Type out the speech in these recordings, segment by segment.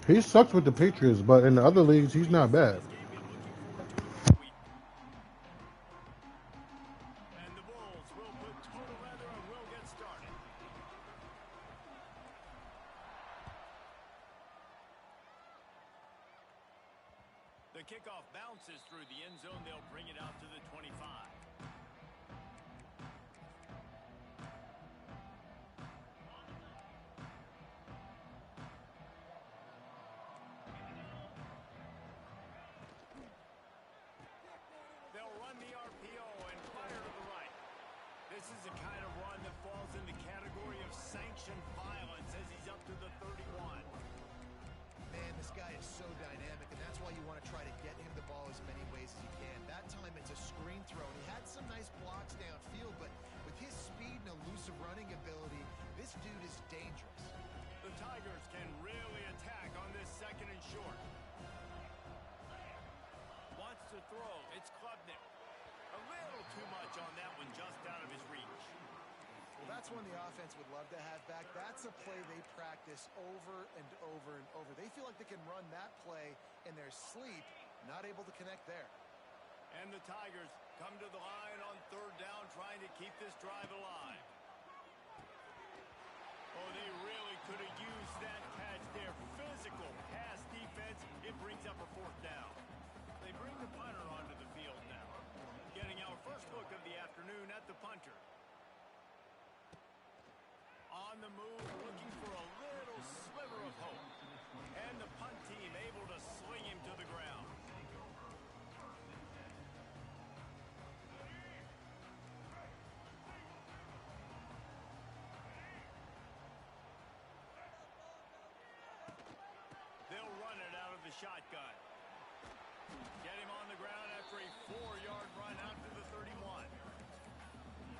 He sucks with the Patriots, but in the other leagues, he's not bad. And the Bulls will put total leather and will get started. The kickoff bounces through the end zone. They'll bring it out to the 25. They'll run the RPO and fire to the right. This is the kind of run that falls in the category of sanctioned violence as he's up to the 31. Man, this guy is so dynamic, and that's why you want to try to get him the ball as many ways as you can. That time it's a screen throw, and he had some nice blocks downfield, but with his speed and elusive running ability, this dude is dangerous. The Tigers can really attack on this second and short. Wants to throw. It's Klubnik. A little too much on that one, just out of his reach. Well, that's one the offense would love to have back. That's a play they practice over and over and over. They feel like they can run that play in their sleep, not able to connect there. And the Tigers come to the line on third down, trying to keep this drive alive. Oh, they really could have used that catch there. Physical pass defense. It brings up a fourth down. They bring the punter onto the field now. Getting our first look of the afternoon at the punter. On the move, looking for a little sliver of hope. And the punt team able to sling him to the ground. They'll run it out of the shotgun. Get him on the ground after a 4-yard run out to the 31.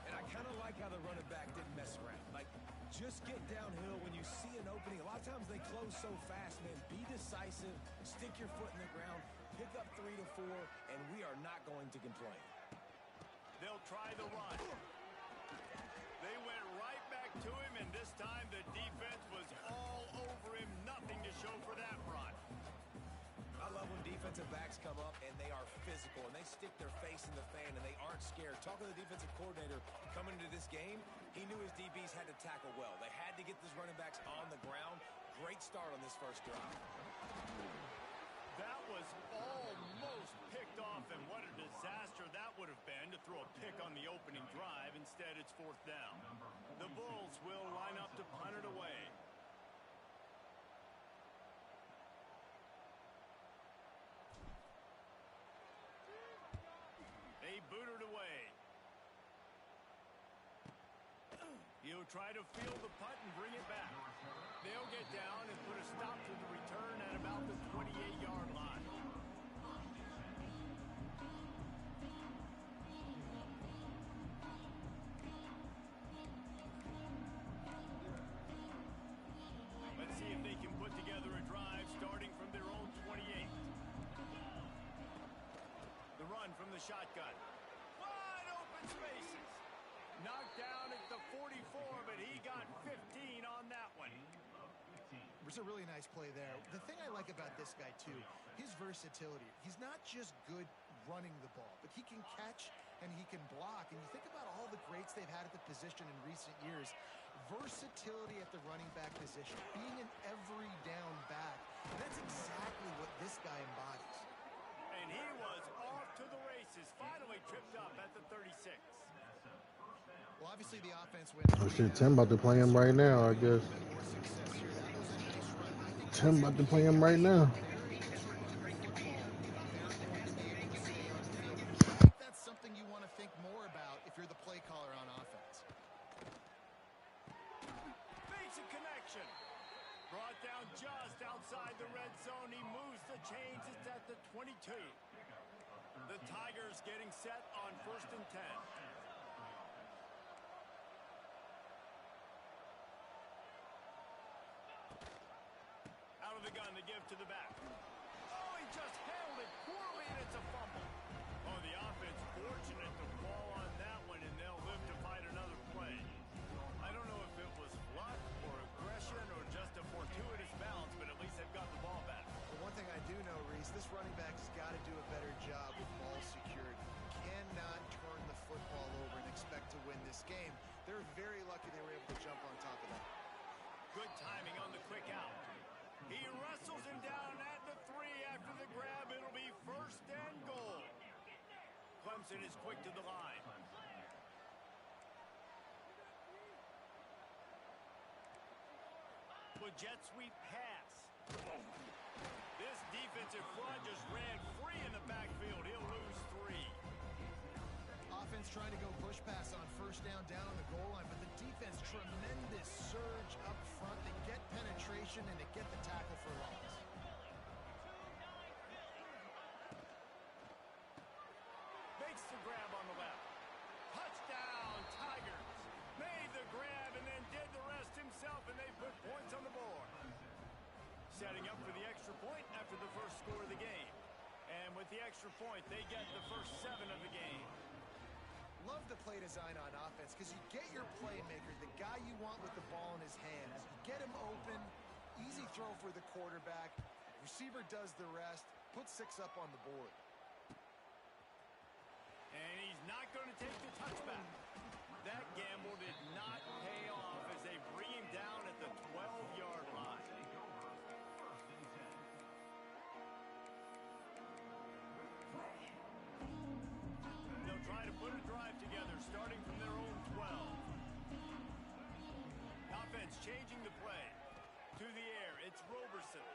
And I kind of like how the running back didn't mess around. Like, just get downhill when you see an opening. A lot of times they close so fast, man. Be decisive, stick your foot in the ground, pick up 3 to 4, and we are not going to complain. They'll try the run. They went right back to him, and this time the defense was all over him. Nothing to show for that run. I love when defensive backs come up and they are physical and they stick their face in the fan and they aren't scared. Talking to the defensive coordinator coming into this game, he knew his DBs had to tackle well. They had to get these running backs on the ground. Great start on this first drive. That was almost picked off, and what a disaster that would have been to throw a pick on the opening drive. Instead, it's fourth down. The Bulls will line up to punt it away. They boot it away. He'll try to field the punt and bring it back. They'll get down and put a stop to the return at about the 28-yard line. Let's see if they can put together a drive starting from their own 28. The run from the shotgun. Wide open spaces. Knocked down at the 44, but he got 15 on that one. It was a really nice play there. The thing I like about this guy, too, his versatility. He's not just good running the ball, but he can catch and he can block. And you think about all the greats they've had at the position in recent years. Versatility at the running back position, being an every down back. And that's exactly what this guy embodies. And he was off to the races, finally tripped up at the 36. Well, obviously the offense wins. Oh shit, Tim about to play him right now, I guess. Tim about to play him right now. I think that's something you want to think more about if you're the play caller on offense. Basic connection. Brought down just outside the red zone. He moves the chains. It's at the 22. The Tigers getting set on 1st and 10. Out of the gun to give to the back. Oh, he just held it poorly, and it's a fumble. Oh, the offense fortunate to fall on that one, and they'll live to fight another play. I don't know if it was luck or aggression or just a fortuitous bounce, but at least they've got the ball Clemson is quick to the line. The jet sweep pass. This defensive front just ran free in the backfield. He'll lose 3. Offense trying to go push pass on first down on the goal line, but the defense, tremendous surge up front. They get penetration and they get the tackle for loss. Makes the grab on the left. Touchdown, Tigers. Made the grab and then did the rest himself, and they put points on the board. Setting up for the extra point after the first score of the game. And with the extra point, they get the first 7 of the game. Love the play design on offense because you get your playmaker, the guy you want with the ball in his hands. You get him open, easy throw for the quarterback. Receiver does the rest, put 6 up on the board. And he's not going to take the touchback. That gamble did not pay off as they bring him down at the 12-yard line. They'll try to put a drive together starting from their own 12. Offense changing the play. To the air, it's Roberson.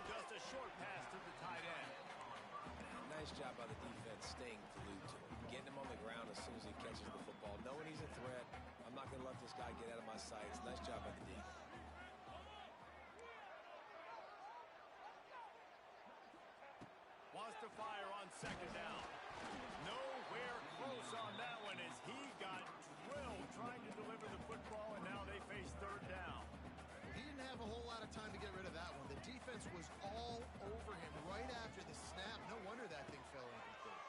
Just a short pass to the tight end. Nice job by the defense staying glued to him. Getting him on the ground as soon as he catches the football. Knowing he's a threat. I'm not going to let this guy get out of my sights. Nice job by the D. Wants to fire on second down. Nowhere close on that one as he got drilled trying to deliver the football, and now they face third down. He didn't have a whole lot of time to get rid of that one. The defense was all over him right after the snap. No wonder that thing fell incomplete.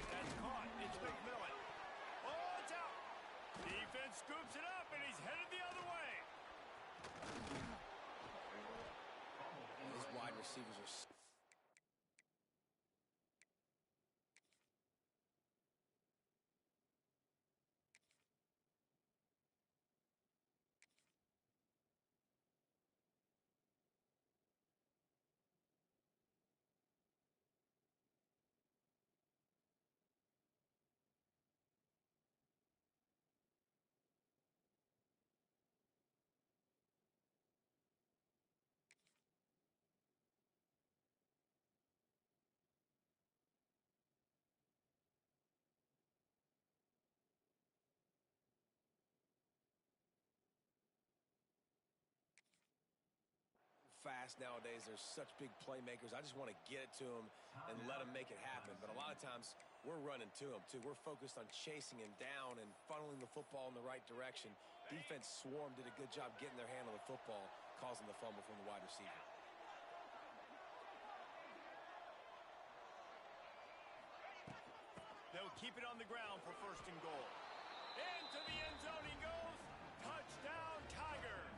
That's caught. It's McMillan. Oh, it's out. Defense scoops it up, and he's headed the other way. His wide receivers are... fast nowadays. There's such big playmakers. I just want to get it to them and let them make it happen. But a lot of times we're running to them too. We're focused on chasing him down and funneling the football in the right direction. Defense swarm did a good job getting their hand on the football, causing the fumble from the wide receiver. They'll keep it on the ground for first and goal. Into the end zone he goes. Touchdown, Tigers.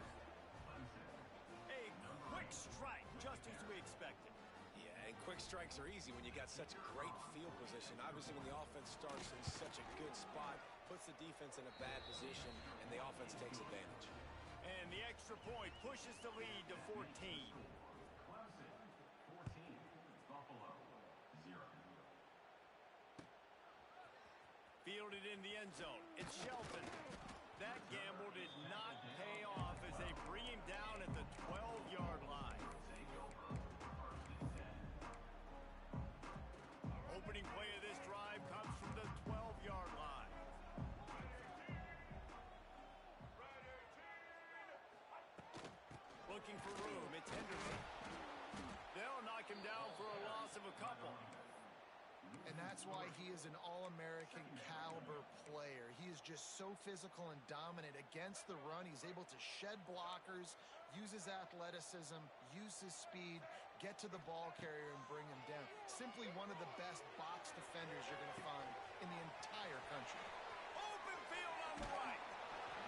A quick strike, just as we expected. Yeah, and quick strikes are easy when you got such great field position. Obviously, when the offense starts in such a good spot, puts the defense in a bad position, and the offense takes advantage. And the extra point pushes the lead to 14. Clemson, 14. Buffalo, 0. Fielded in the end zone. It's Shelton. That gamble did not pay off as they bring him down at the 12-yard line. Opening play of this drive comes from the 12-yard line. Looking for room. It's Henderson. They'll knock him down for a loss of a couple. And that's why he is an All-American caliber player. He is just so physical and dominant against the run. He's able to shed blockers, use his athleticism, use his speed, get to the ball carrier and bring him down. Simply one of the best box defenders you're going to find in the entire country. Open field on the right.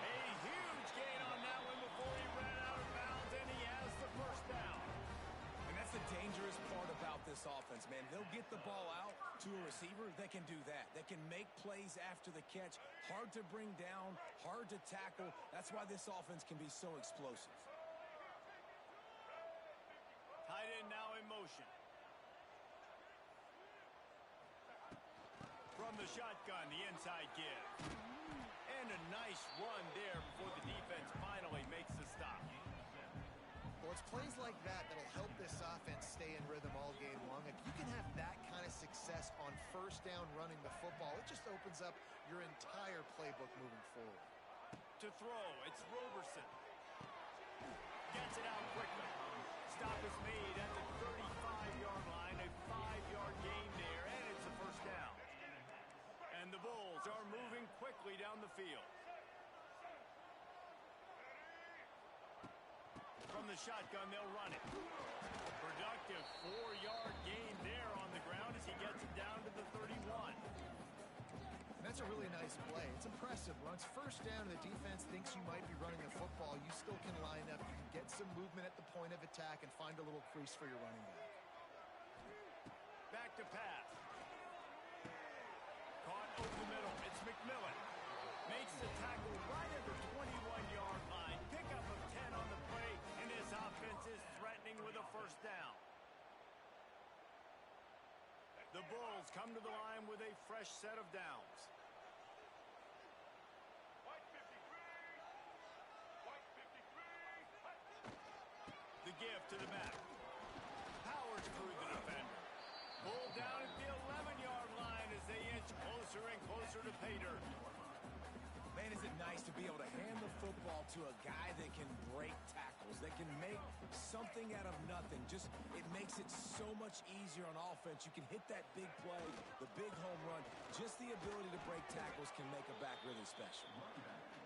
A huge gain on that one before he ran out of bounds, and he has the first down. And that's the dangerous part about this offense, man. They'll get the ball out to a receiver. They can do that. They can make plays after the catch. Hard to bring down, hard to tackle. That's why this offense can be so explosive. Tight end now motion. From the shotgun, the inside give. And a nice run there before the defense finally makes the stop. Well, it's plays like that that'll help this offense stay in rhythm all game long. If you can have that kind of success on first down running the football, it just opens up your entire playbook moving forward. To throw, it's Roberson. Gets it out quickly. Stop is made at the 35-yard line. A 5-yard gain there, and it's a first down. And the Bulls are moving quickly down the field. From the shotgun, they'll run it. Productive 4-yard gain there on the ground as he gets it down to the 31. And that's a really nice play. It's impressive. Once first down and the defense thinks you might be running the football, you still can line up. You can get some movement at the point of attack and find a little crease for your running back. Back to pass. Caught over the middle. It's McMillan. Makes the tackle right at the 21-yard line. Pickup of 10 on the play, and this offense is threatening with a first down. The Bulls come to the line with a fresh set of downs. The give to the back. Powers through the defender. Pulled down at the 11-yard line as they inch closer and closer to pay dirt. Man, is it nice to be able to hand the football to a guy that can break tackles, that can make something out of nothing. Just, it makes it so much easier on offense. You can hit that big play, the big home run. Just the ability to break tackles can make a back really special.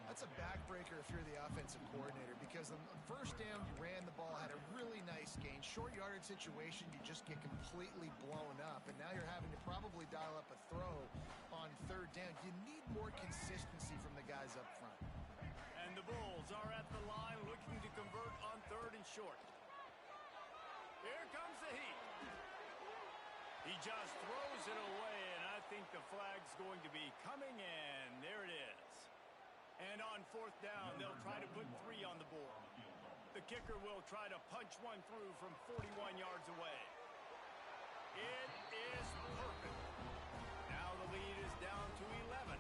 That's a backbreaker if you're the offensive coordinator, because the first down you ran the ball, had a really nice gain. Short yardage situation, you just get completely blown up, and now you're having to probably dial up a throw on third down. You need more consistency from the guys up front. And the Bulls are at the line looking to convert on third and short. Here comes the heat. He just throws it away, and I think the flag's going to be coming, and there it is. And on fourth down, they'll try to put 3 on the board. The kicker will try to punch one through from 41 yards away. It is perfect. Now the lead is down to 11.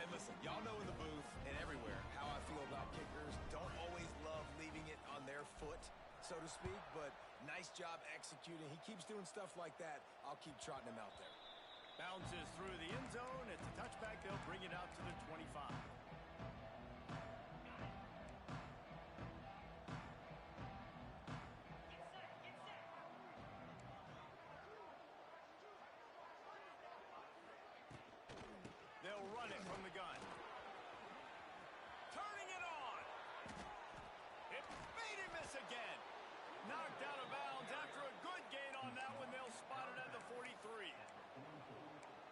And listen, y'all know in the booth and everywhere how I feel about kickers. Don't always love leaving it on their foot, so to speak, but nice job executing. He keeps doing stuff like that. I'll keep trotting him out there. Bounces through the end zone. It's a touchback. They'll bring it out to the 25. They'll run it from the gun. Turning it on. It made him miss again. Knocked out of bounds after a good gain on that one. They'll spot it at the 43.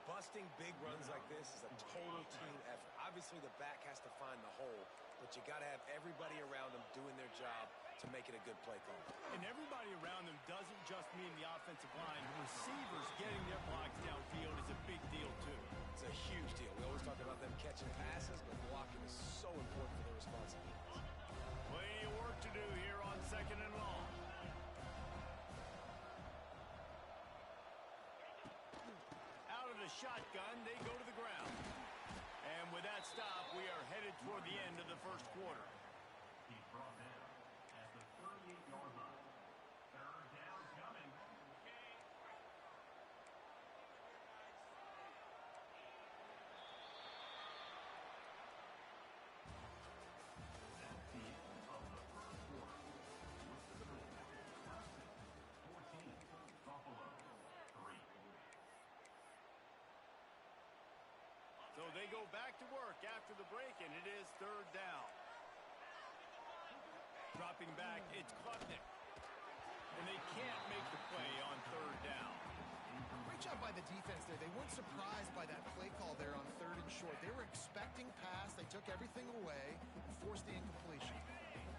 Busting big runs like this is a total team effort. Obviously, the back has to find the hole, but you got to have everybody around them doing their job to make it a good play call. And everybody around them doesn't just mean the offensive line. Receivers getting their blocks downfield is a big deal, too. It's a huge deal. We always talk about them catching passes, but blocking is so important for their responsibilities. Plenty of work to do here on second and long. Out of the shotgun, they go to the ground. And with that stop, we are headed toward the end of the first quarter. He's brought down at the 38-yard line. Third down coming. At the end of the first quarter, with the score, 14, Buffalo 3. So they go back to work after the break, and it is third down. Dropping back, it's Klubnik. And they can't make the play on third down. Great job by the defense there. They weren't surprised by that play call there on third and short. They were expecting pass. They took everything away and forced the incompletion.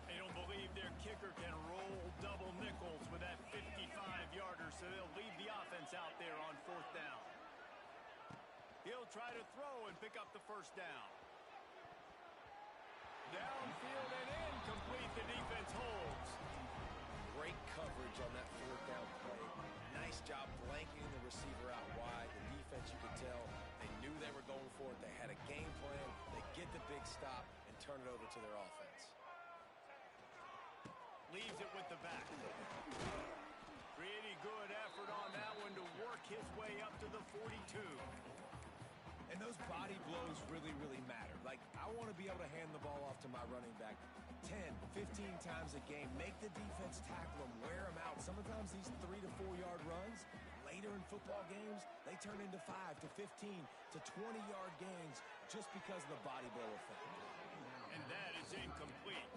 They don't believe their kicker can roll double nickels with that 55-yarder, so they'll leave the offense out there on fourth down. He'll try to throw and pick up the first down. Downfield and incomplete. The defense holds. Great great coverage on that fourth down play. Nice job blanking the receiver out wide. The defense, you could tell, they knew they were going for it. They had a game plan. They get the big stop and turn it over to their offense. Leaves it with the back. Pretty good effort on that one to work his way up to the 42. And those body blows really, really matter. Like, I want to be able to hand the ball off to my running back 10, 15 times a game. Make the defense tackle him, wear him out. Sometimes these 3 to 4 yard runs, later in football games, they turn into 5 to 15 to 20 yard gains just because of the body blow effect. And that is incomplete.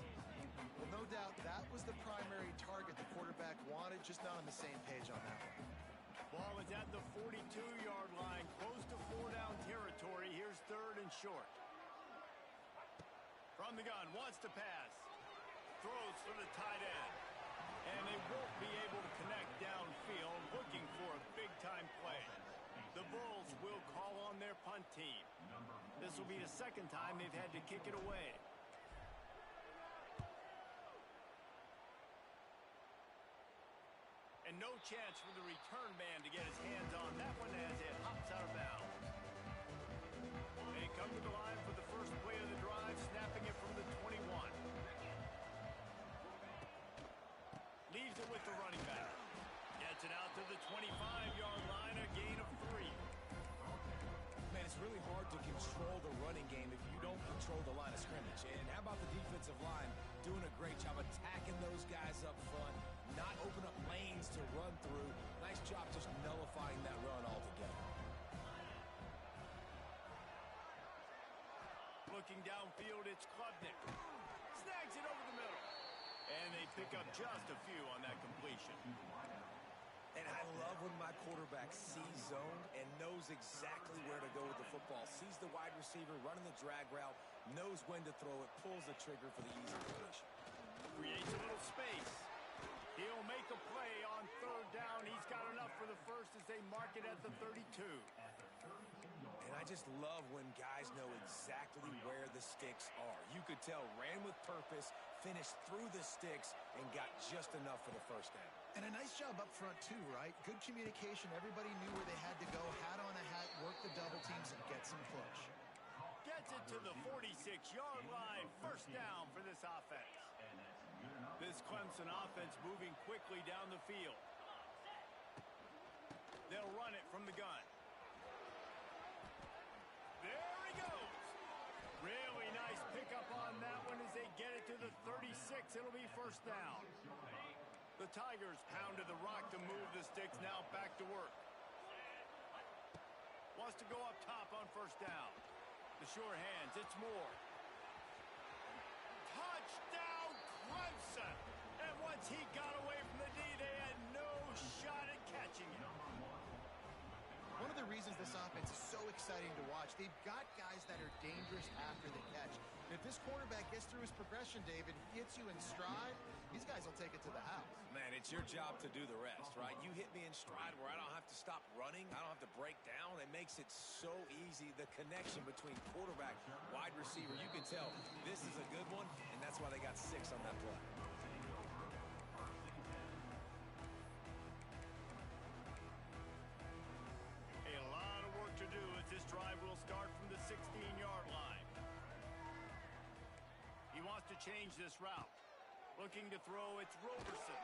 Well, no doubt that was the primary target the quarterback wanted, just not on the same page on that one. Ball is at the 42-yard line, close to 4-down territory. Here's 3rd and short. From the gun, wants to pass. Throws for the tight end. And they won't be able to connect downfield, looking for a big-time play. The Bulls will call on their punt team. This will be the second time they've had to kick it away. And no chance for the return man to get his hands on that one as it hops out of bounds. They come to the line for the first play of the drive, snapping it from the 21. Leaves it with the running back. Gets it out to the 25-yard line, a gain of 3. Man, it's really hard to control the running game if you don't control the line of scrimmage. And how about the defensive line doing a great job attacking those guys up front, not open up lanes to run through. Nice job just nullifying that run altogether. Looking downfield, it's Klubnik. Snags it over the middle. And they pick up just a few on that completion. And I love when my quarterback sees zone and knows exactly where to go with the football. Sees the wide receiver running the drag route, knows when to throw it, pulls the trigger for the easy completion. Creates a little space. He'll make a play on 3rd down. He's got enough for the first as they mark it at the 32. And I just love when guys know exactly where the sticks are. You could tell, ran with purpose, finished through the sticks, and got just enough for the first down. And a nice job up front, too, right? Good communication. Everybody knew where they had to go, hat on a hat, work the double teams, and get some push. Gets it to the 46-yard line. First down for this offense. This Clemson offense moving quickly down the field. They'll run it from the gun. There he goes. Really nice pickup on that one as they get it to the 36. It'll be first down. The Tigers pounded the rock to move the sticks. Now back to work. Wants to go up top on first down. The sure hands. It's Moore. Touchdown, Clemson. And once he got away from the D, they had no shot at catching it. One of the reasons this offense is so exciting to watch, they've got guys that are dangerous after the catch. And if this quarterback gets through his progression, David, hits you in stride, these guys will take it to the house. Man, it's your job to do the rest, right? You hit me in stride where I don't have to stop running. I don't have to break down. It makes it so easy. The connection between quarterback, wide receiver, you can tell this is a good one, and that's why they got 6 on that play. A lot of work to do as this drive will start from the 16-yard line. He wants to change this route. Looking to throw, it's Roberson.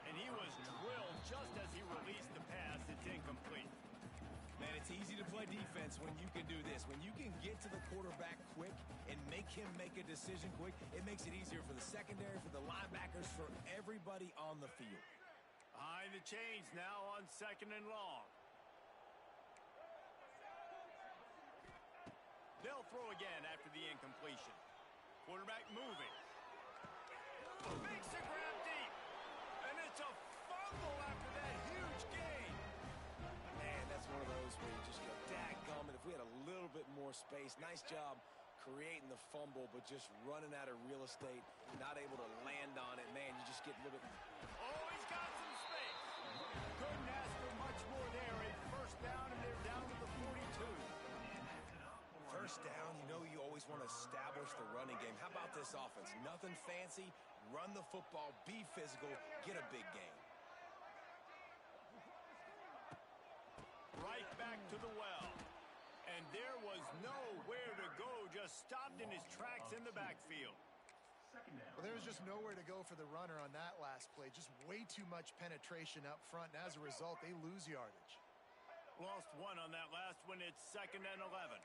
And he was drilled just as he released the pass. It's incomplete. Man, it's easy to play defense when you can do this. When you can get to the quarterback quick and make him make a decision quick, it makes it easier for the secondary, for the linebackers, for everybody on the field. Behind the chains now on 2nd and long. They'll throw again after the incompletion. Quarterback moving. Makes the grab deep. And it's a fumble after that huge gain. Man, that's one of those where you just go, dadgummit, if we had a little bit more space. Nice job creating the fumble, but just running out of real estate, not able to land on it. Man, you just get a little bit... Oh, he's got some space. Couldn't ask for much more there. A first down, and they're down to the 42. First down, you know you always want to establish the running game. How about this offense? Nothing fancy, run the football, be physical, get a big gain. Right back to the well. And there was nowhere to go, just stopped in his tracks in the backfield. Well, there was just nowhere to go for the runner on that last play. Just way too much penetration up front, and as a result, they lose yardage. Lost one on that last one. It's 2nd and 11.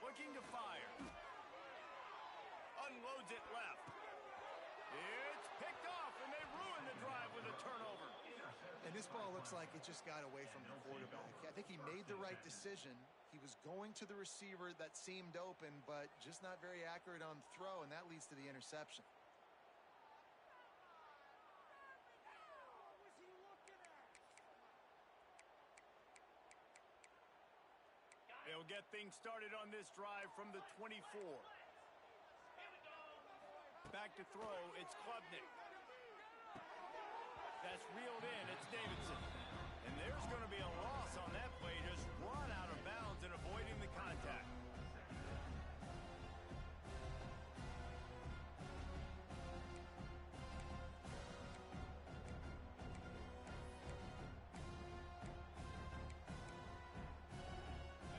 Looking to fire. Unloads it left. It's picked off, and they ruin the drive with a turnover. And this ball looks like it just got away from the quarterback. I think he made the right decision. He was going to the receiver that seemed open, but just not very accurate on the throw, and that leads to the interception. They'll get things started on this drive from the 24. Back to throw, it's Klubnik. That's reeled in, it's Davidson. And there's going to be a loss on that play, just run out of bounds and avoiding the contact.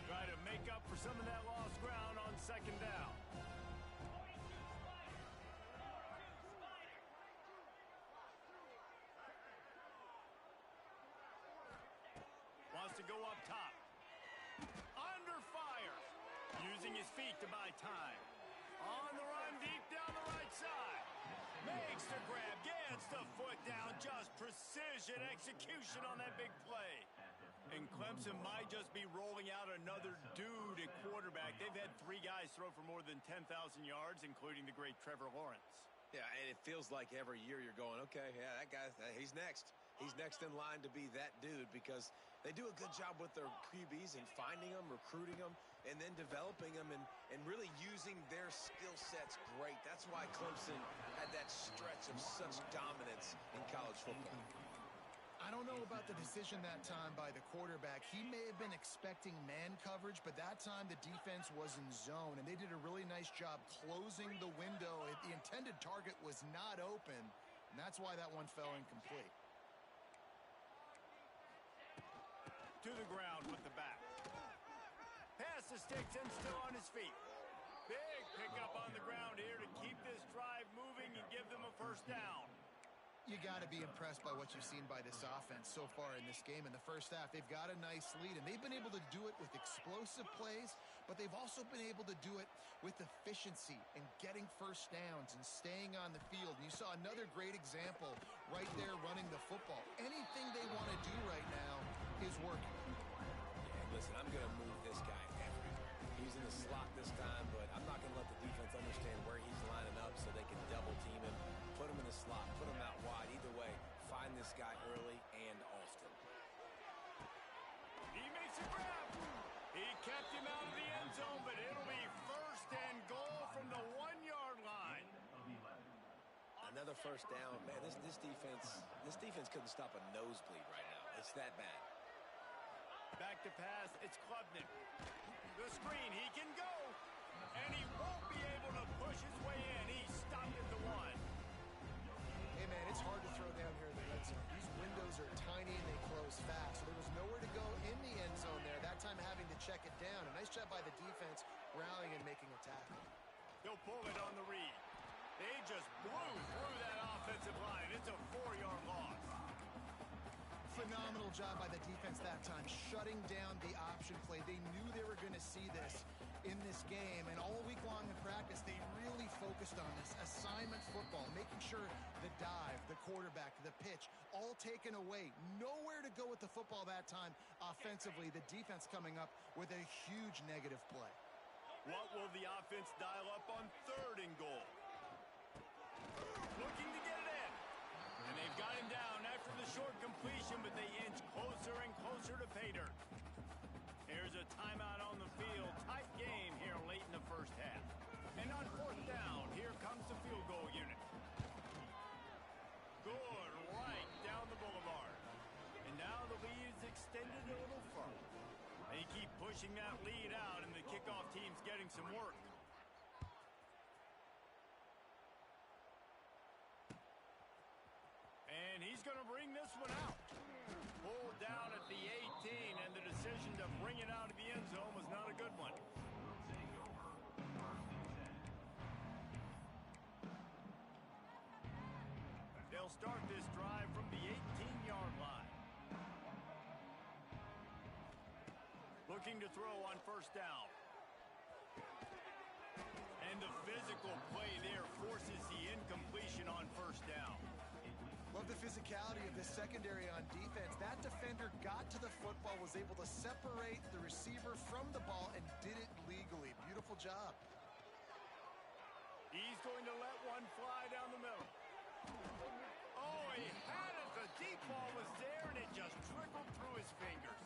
Try to make up for some of that lost ground on 2nd down. Wants to go up top. Under fire. Using his feet to buy time. On the run deep down the right side. Makes the grab. Gets the foot down. Just precision execution on that big play. And Clemson might just be rolling out another dude at quarterback. They've had 3 guys throw for more than 10,000 yards, including the great Trevor Lawrence. Yeah, and it feels like every year you're going, okay, yeah, that guy, he's next. He's next in line to be that dude because they do a good job with their QBs and finding them, recruiting them, and then developing them and really using their skill sets great. That's why Clemson had that stretch of such dominance in college football. I don't know about the decision that time by the quarterback. He may have been expecting man coverage, but that time the defense was in zone, and they did a really nice job closing the window. The intended target was not open, and that's why that one fell incomplete. To the ground with the back. Pass the sticks and still on his feet. Big pickup on the ground here to keep this drive moving and give them a 1st down. You got to be impressed by what you've seen by this offense so far in this game. In the first half, they've got a nice lead, and they've been able to do it with explosive plays, but they've also been able to do it with efficiency and getting 1st downs and staying on the field. And you saw another great example right there running the football. Anything they want to do right now is working. Yeah, listen, I'm going to move this guy everywhere. He's in the slot this time, but I'm not going to let the defense understand where he's lining up so they can double team him, put him in the slot, put him out wide. Either way, find this guy early and often. He makes a grab. He kept him out of the end zone, but it'll be 1st and goal from the 1-yard line. Another 1st down. Man, this defense couldn't stop a nosebleed right now. It's that bad. Back to pass, it's Klubnik. The screen, he can go. And he won't be able to push his way in. He stopped at the 1. Hey, man, it's hard to throw down here in the red zone. These windows are tiny and they close fast. So there was nowhere to go in the end zone there. That time having to check it down. A nice job by the defense rallying and making a tackle. He'll pull it on the read. They just blew through that offensive line. It's a 4-yard loss. Phenomenal job by the defense that time, shutting down the option play. They knew they were going to see this in this game, and all week long in practice, they really focused on this assignment football, making sure the dive, the quarterback, the pitch, all taken away. Nowhere to go with the football that time offensively. The defense coming up with a huge negative play. What will the offense dial up on 3rd and goal? Looking to get it in. And they've got him down after the short completion, but they inch closer and closer to pay dirt. Here's a timeout on the field. Tight game here late in the 1st half. And on 4th down, here comes the field goal unit. Good right down the boulevard. And now the lead is extended a little further. They keep pushing that lead out, and the kickoff team's getting some work. decision to bring it out of the end zone was not a good one. They'll start this drive from the 18-yard line. Looking to throw on first down. And the physical play there forces the incompletion on first down. Love the physicality of this secondary on defense. That defender got to the football, was able to separate the receiver from the ball, and did it legally. Beautiful job. He's going to let one fly down the middle. Oh, he had it. The deep ball was there, and it just trickled through his fingers.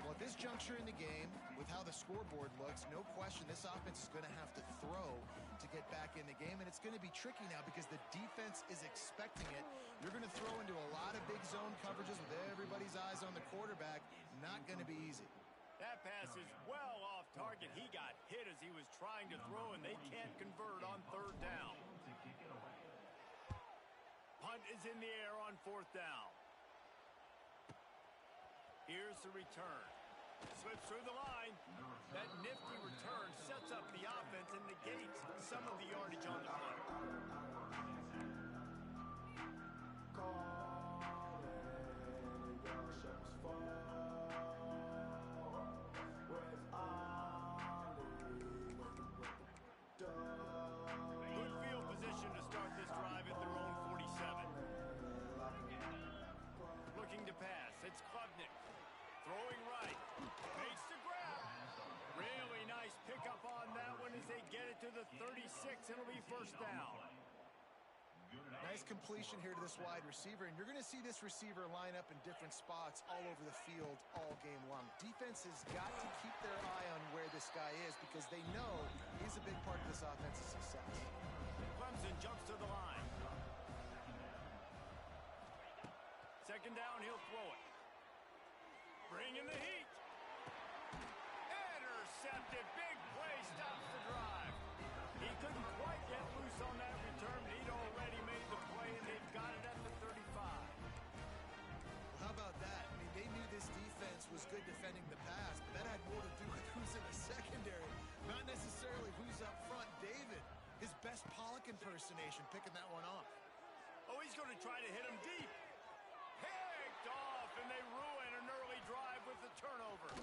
Well, at this juncture in the game, with how the scoreboard looks, no question this offense is going to have to throw to get back in the game, and it's going to be tricky now because the defense is expecting it. You're going to throw into a lot of big zone coverages with everybody's eyes on the quarterback. Not going to be easy. That pass is well off target. He got hit as he was trying to throw, and they can't convert on third down. Punt is in the air on fourth down. Here's the return. Slips through the line. That nifty return sets up the offense and negates some of the yardage on the punt. Good field position to start this drive at their own 47. Looking to pass. It's Klubnik. Throwing right. Makes the grab. Really nice pickup on that one as they get it to the 36. It'll be first down. Nice completion here to this wide receiver, and you're going to see this receiver line up in different spots all over the field all game long. Defense has got to keep their eye on where this guy is because they know he's a big part of this offense's success. Clemson jumps to the line. Second down, he'll throw it. Bringing the heat. Intercepted. Big play stops the drive. He couldn't quite get loose on that return. He'd already made the play, and they've got it at the 35. Well, how about that? I mean, they knew this defense was good defending the pass, but that had more to do with who's in the secondary, not necessarily who's up front. David, his best Pollock impersonation, picking that one off. Oh, he's going to try to hit him deep. Picked off, and they ruin an early drive with the turnover.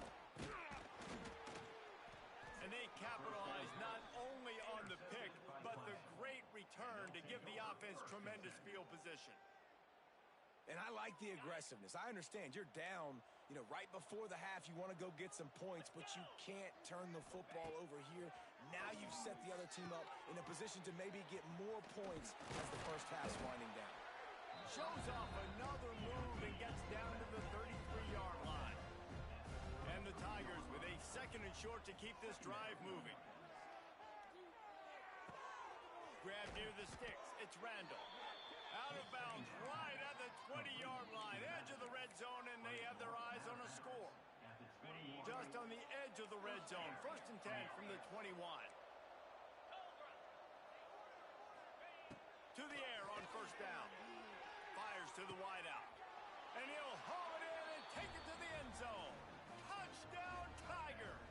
And they capitalize not only on the pick, but the great return to give the offense tremendous field position. And I like the aggressiveness. I understand you're down, right before the half. You want to go get some points, but you can't turn the football over here. Now you've set the other team up in a position to maybe get more points as the first half's winding down. Shows off another move and gets down to the 33-yard line. And the Tigers with a second and short to keep this drive moving. Grab near the sticks. It's Randall. Out of bounds right at the 20-yard line. Edge of the red zone, and they have their eyes on a score. Just on the edge of the red zone. First and 10 from the 21. To the air on first down. Fires to the wideout. And he'll haul it in and take it to the end zone. Touchdown, Tigers!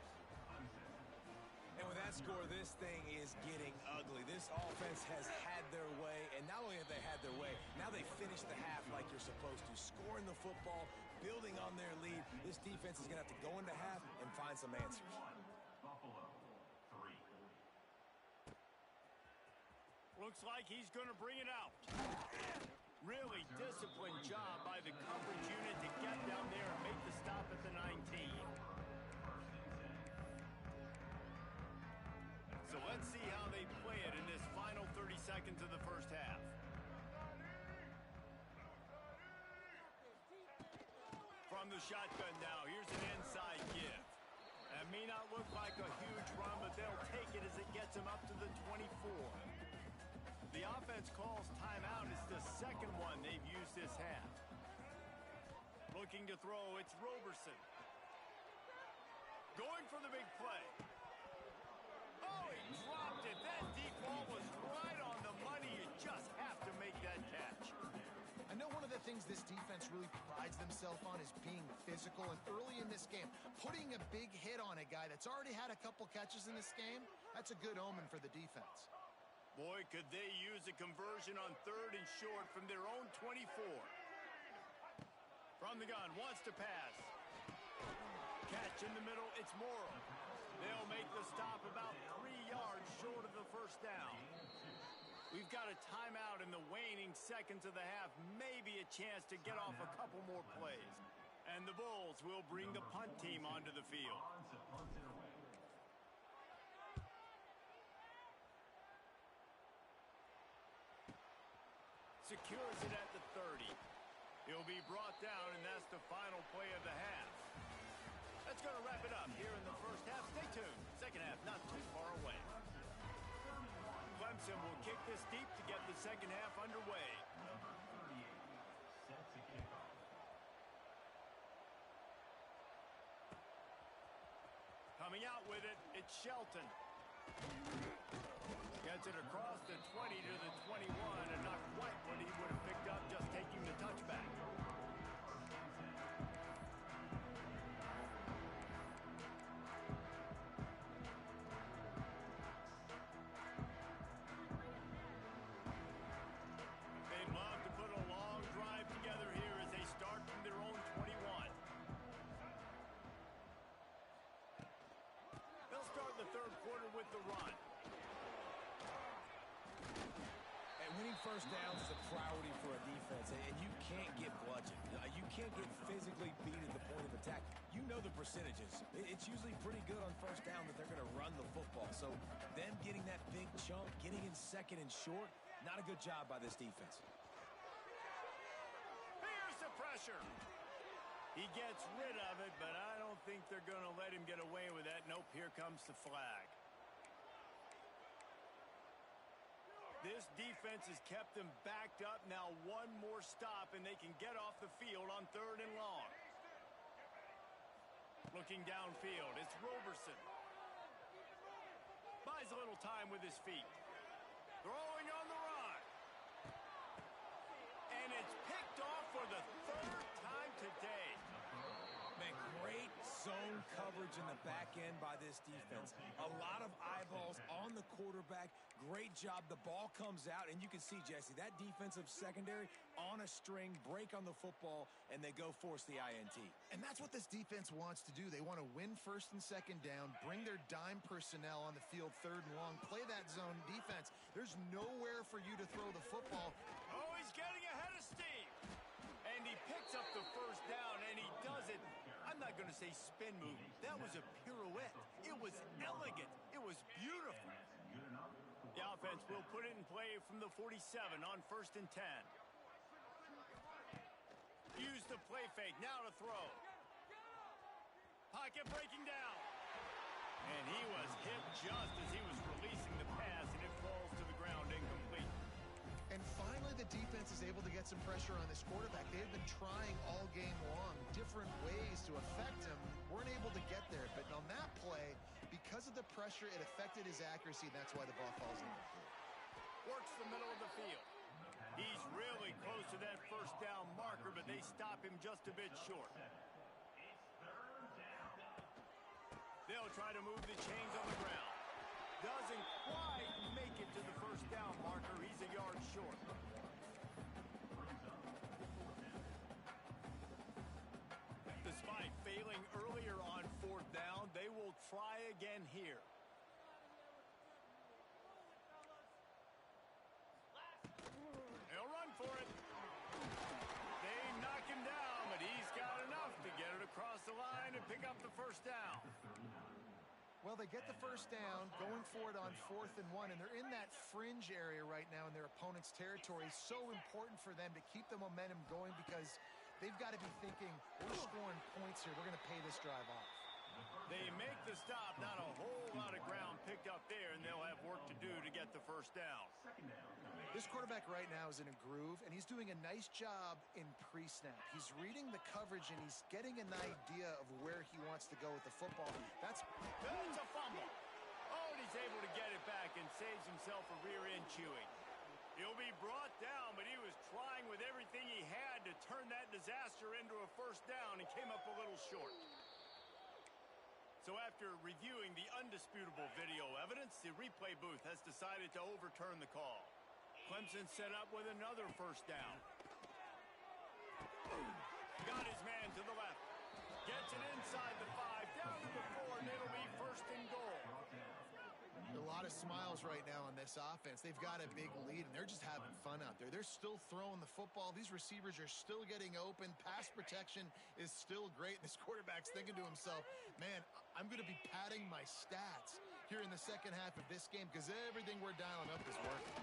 And with that score, this thing is getting ugly. This offense has had their way, and not only have they had their way, now they finish the half like you're supposed to, scoring the football, building on their lead. This defense is going to have to go into half and find some answers. Buffalo 3. Looks like he's going to bring it out. Really disciplined job by the coverage unit to get down there and make the stop at the 19. So let's see how they play it in this final 30 seconds of the first half. From the shotgun now, here's an inside give. That may not look like a huge run, but they'll take it as it gets them up to the 24. The offense calls timeout. It's the second one they've used this half. Looking to throw, it's Roberson. Going for the big play. Oh, he dropped it. That deep ball was right on the money. You just have to make that catch. I know one of the things this defense really prides themselves on is being physical. And early in this game, putting a big hit on a guy that's already had a couple catches in this game, that's a good omen for the defense. Boy, could they use a conversion on 3rd and short from their own 24. From the gun, wants to pass. Catch in the middle, it's Morrow. They'll make the stop about 3 yards short of the first down. We've got a timeout in the waning seconds of the half, maybe a chance to get off a couple more plays. And the Bulls will bring the punt team onto the field. Secures it at the 30. He'll be brought down, and that's the final play of the half. That's going to wrap it up here in the first half. Stay tuned. Second half not too far away. Clemson will kick this deep to get the second half underway. Number 38 sets a kickoff. Coming out with it, it's Shelton. Gets it across the 20 to the 21, and not quite what he would have picked up just taking the touchback. They'd love to put a long drive together here as they start from their own 21. They'll start the third quarter with the run. And winning first downs is a priority for a defense, and you can't get bludgeoned. You can't get physically beat at the point of attack. You know the percentages. It's usually pretty good on first down that they're going to run the football. So them getting that big chunk, getting in second and short, not a good job by this defense. Here's the pressure. He gets rid of it, but I don't think they're going to let him get away with that. Nope, here comes the flag. This defense has kept them backed up. Now one more stop, and they can get off the field on 3rd and long. Looking downfield, it's Roberson. Buys a little time with his feet. Throwing on the run. And it's picked off for the 3rd time today. Man, great zone coverage in the back end by this defense. A lot of eyeballs on the quarterback. Great job. The ball comes out, and you can see, Jesse, that defensive secondary on a string, break on the football, and they go force the INT. And that's what this defense wants to do. They want to win 1st and 2nd down, bring their dime personnel on the field 3rd and long, play that zone defense. There's nowhere for you to throw the football. Oh, he's getting ahead of steam. And he picks up the first down, and he does it. I'm not going to say spin move. That was a pirouette. It was elegant. It was beautiful. The offense will put it in play from the 47 on 1st and 10. Use the play fake. Now to throw. Pocket breaking down. And he was hit just as he was releasing the pass, and it falls to the ground incomplete. And finally, the defense is able to get some pressure on this quarterback. They've been trying all game long, different ways to affect him. Weren't able to get there, but on that play, because of the pressure, it affected his accuracy, and that's why the ball falls incomplete. Works the middle of the field. He's really close to that first down marker, but they stop him just a bit short. They'll try to move the chains on the ground. Doesn't quite make it to the first down marker. He's a yard short. Despite failing earlier on 4th down, they will try again here. They'll run for it. They knock him down, but he's got enough to get it across the line and pick up the first down. Well, they get the first down, going for it on 4th and 1, and they're in that fringe area right now in their opponent's territory. So important for them to keep the momentum going because they've got to be thinking, we're scoring points here. We're going to pay this drive off. They make the stop. Not a whole lot of ground picked up there, and they'll have work to do to get the first down. This quarterback right now is in a groove, and he's doing a nice job in pre-snap. He's reading the coverage, and he's getting an idea of where he wants to go with the football. That's a fumble. Oh, and he's able to get it back and saves himself a rear end chewing. He'll be brought down, but he was trying with everything he had to turn that disaster into a first down and came up a little short. So after reviewing the undisputable video evidence, the replay booth has decided to overturn the call. Clemson set up with another first down. Got his man to the left. Gets it inside the 5, down to the 4, and it'll be first and goal. A lot of smiles right now on this offense. They've got a big lead, and they're just having fun out there. They're still throwing the football. These receivers are still getting open. Pass protection is still great. And this quarterback's thinking to himself, man, I'm going to be padding my stats here in the second half of this game because everything we're dialing up is working.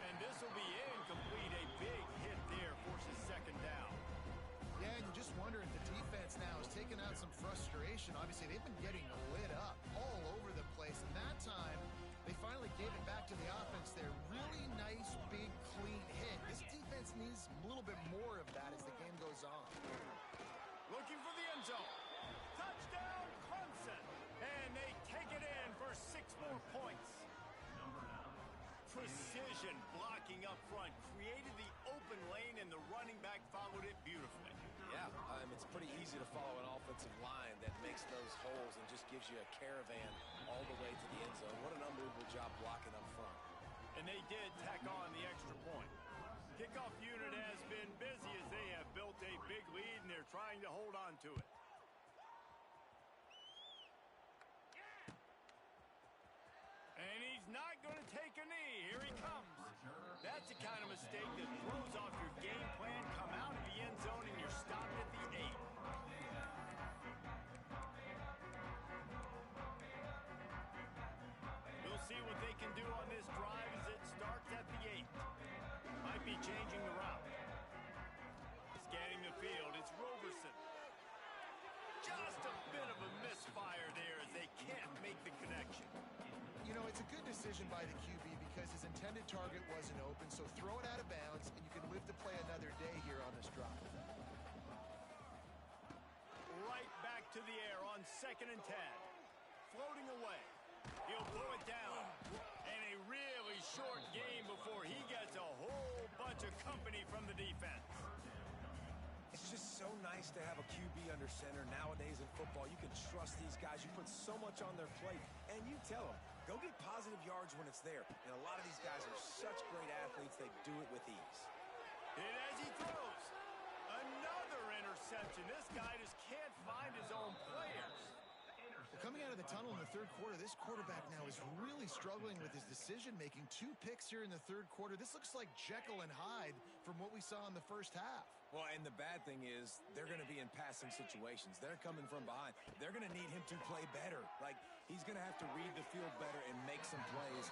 And this will be incomplete. A big hit there forces second down. Yeah, and you just wonder if the defense now is taking out some frustration. Obviously, they've been getting lit up all over the place. And that time, they finally gave it back to the offense there. Really nice, big, clean hit. This defense needs a little bit more of that as the game goes on. Looking for the end zone. Touchdown, Clemson. And they take it in for 6 more points. Precision blocking up front created the open lane, and the running back followed it beautifully. Yeah, it's pretty easy to follow an offensive line that makes those holes and just gives you a caravan all the way to the end zone. What an unbelievable job blocking up front. And they did tack on the extra point. Kickoff unit has been busy as they have built a big lead, and they're trying to hold on to it. And he's not going to take a knee. Here he comes. That's the kind of mistake that throws off your game plan. Come out of the end zone and you're stopped at the 8. We'll see what they can do on this drive as it starts at the 8. Might be changing the route. Scanning the field, it's Roberson. Just a bit of a misfire there as they can't make the connection. You know, it's a good decision by the QB because his intended target wasn't open, so throw it out of bounds, and you can live to play another day here on this drive. Right back to the air on 2nd and 10. Floating away. He'll blow it down. And a really short game before he gets a whole bunch of company from the defense. It's just so nice to have a QB under center nowadays in football. You can trust these guys. You put so much on their plate, and you tell them, go get positive yards when it's there. And a lot of these guys are such great athletes, they do it with ease. And as he throws, another interception. This guy just can't find his own players. Coming out of the tunnel in the third quarter, this quarterback now is really struggling with his decision-making. 2 picks here in the third quarter. This looks like Jekyll and Hyde from what we saw in the first half. Well, and the bad thing is they're going to be in passing situations. They're coming from behind. They're going to need him to play better. Like, he's going to have to read the field better and make some plays